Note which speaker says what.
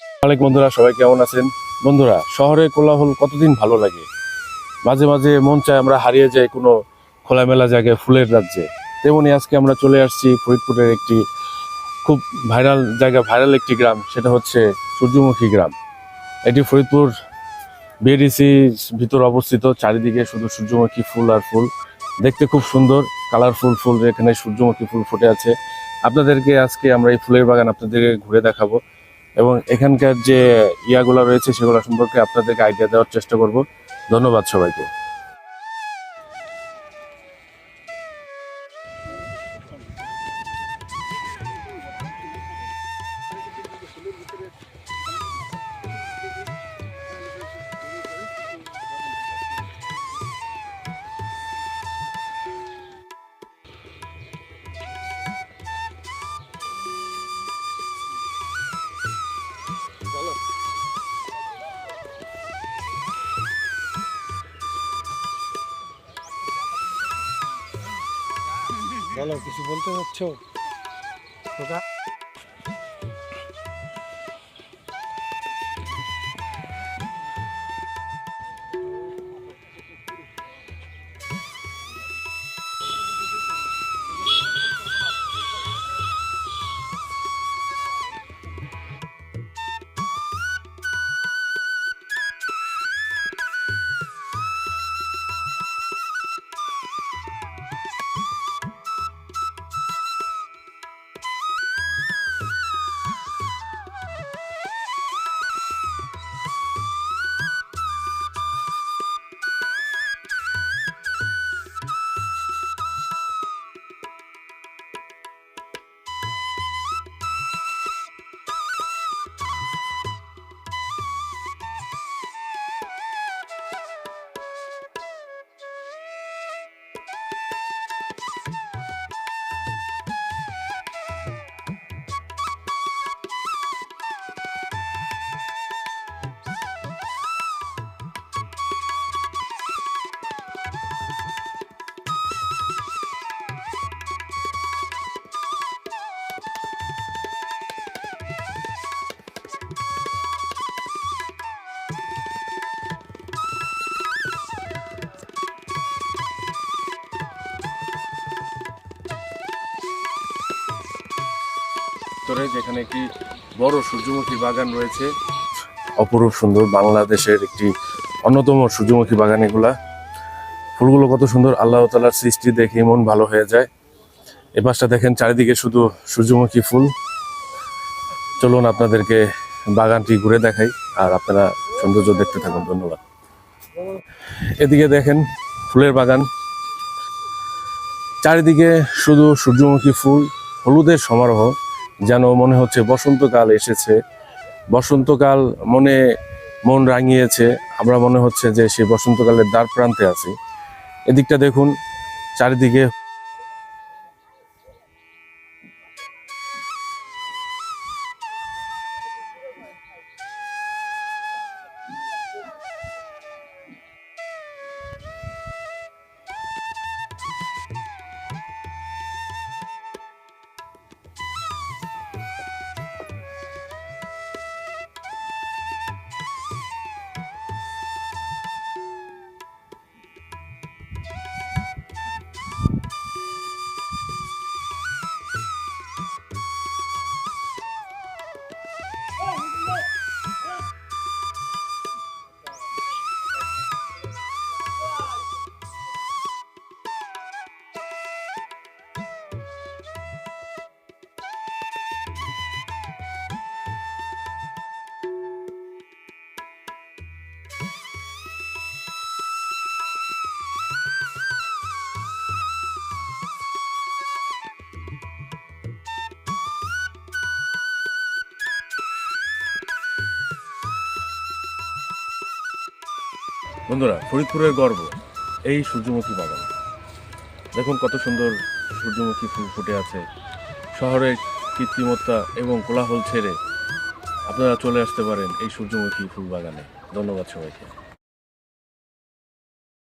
Speaker 1: অনেক বন্ধুরা, সবাই কেমন আছেন? বন্ধুরা, শহরে কোলাহল কতদিন ভালো লাগে, মাঝে মাঝে মন চায় আমরা হারিয়ে যাই কোনো খোলামেলা জায়গায়, ফুলের রাজ্যে। তেমনি আজকে আমরা চলে আসছি ফরিদপুরের একটি খুব ভাইরাল জায়গা, ভাইরাল একটি গ্রাম, সেটা হচ্ছে সূর্যমুখী গ্রাম। এটি ফরিদপুর বিএডিসির ভিতর অবস্থিত। চারিদিকে শুধু সূর্যমুখী ফুল আর ফুল, দেখতে খুব সুন্দর, কালারফুল ফুল। এখানে সূর্যমুখী ফুল ফুটে আছে। আপনাদেরকে আজকে আমরা এই ফুলের বাগান আপনাদেরকে ঘুরে দেখাবো এবং এখানকার যে ইয়াগুলো রয়েছে সেগুলো সম্পর্কে আপনাদেরকে আইডিয়া দেওয়ার চেষ্টা করব। ধন্যবাদ সবাইকে।
Speaker 2: বলো, কিছু বলতে চাচ্ছ?
Speaker 1: যেখানে একটি বড় সূর্যমুখী বাগান রয়েছে, অপরূপ সুন্দর, বাংলাদেশের একটি অন্যতম সূর্যমুখী বাগান এগুলা। ফুলগুলো কত সুন্দর, আল্লাহ তাআলার সৃষ্টি দেখে মন ভালো হয়ে যায়। এ পাশটা দেখেন, চারিদিকে শুধু সূর্যমুখী ফুল। চলুন আপনাদেরকে বাগানটি ঘুরে দেখাই, আর আপনারা সৌন্দর্য দেখতে থাকুন। ধন্যবাদ। এদিকে দেখেন ফুলের বাগান, চারিদিকে শুধু সূর্যমুখী ফুল, হলুদের সমারোহ, যেন মনে হচ্ছে বসন্তকাল এসেছে। বসন্তকাল মন রাঙিয়েছে। আমরা মনে হচ্ছে যে সেই বসন্তকালের দ্বার প্রান্তে আছি। এদিকটা দেখুন, চারিদিকে বন্ধুরা, ফরিদপুরের গর্ব এই সূর্যমুখী বাগান। দেখুন কত সুন্দর সূর্যমুখী ফুল ফুটে আছে। শহরের কৃত্রিমতা এবং কোলাহল ছেড়ে আপনারা চলে আসতে পারেন এই সূর্যমুখী ফুল বাগানে। ধন্যবাদ সবাইকে।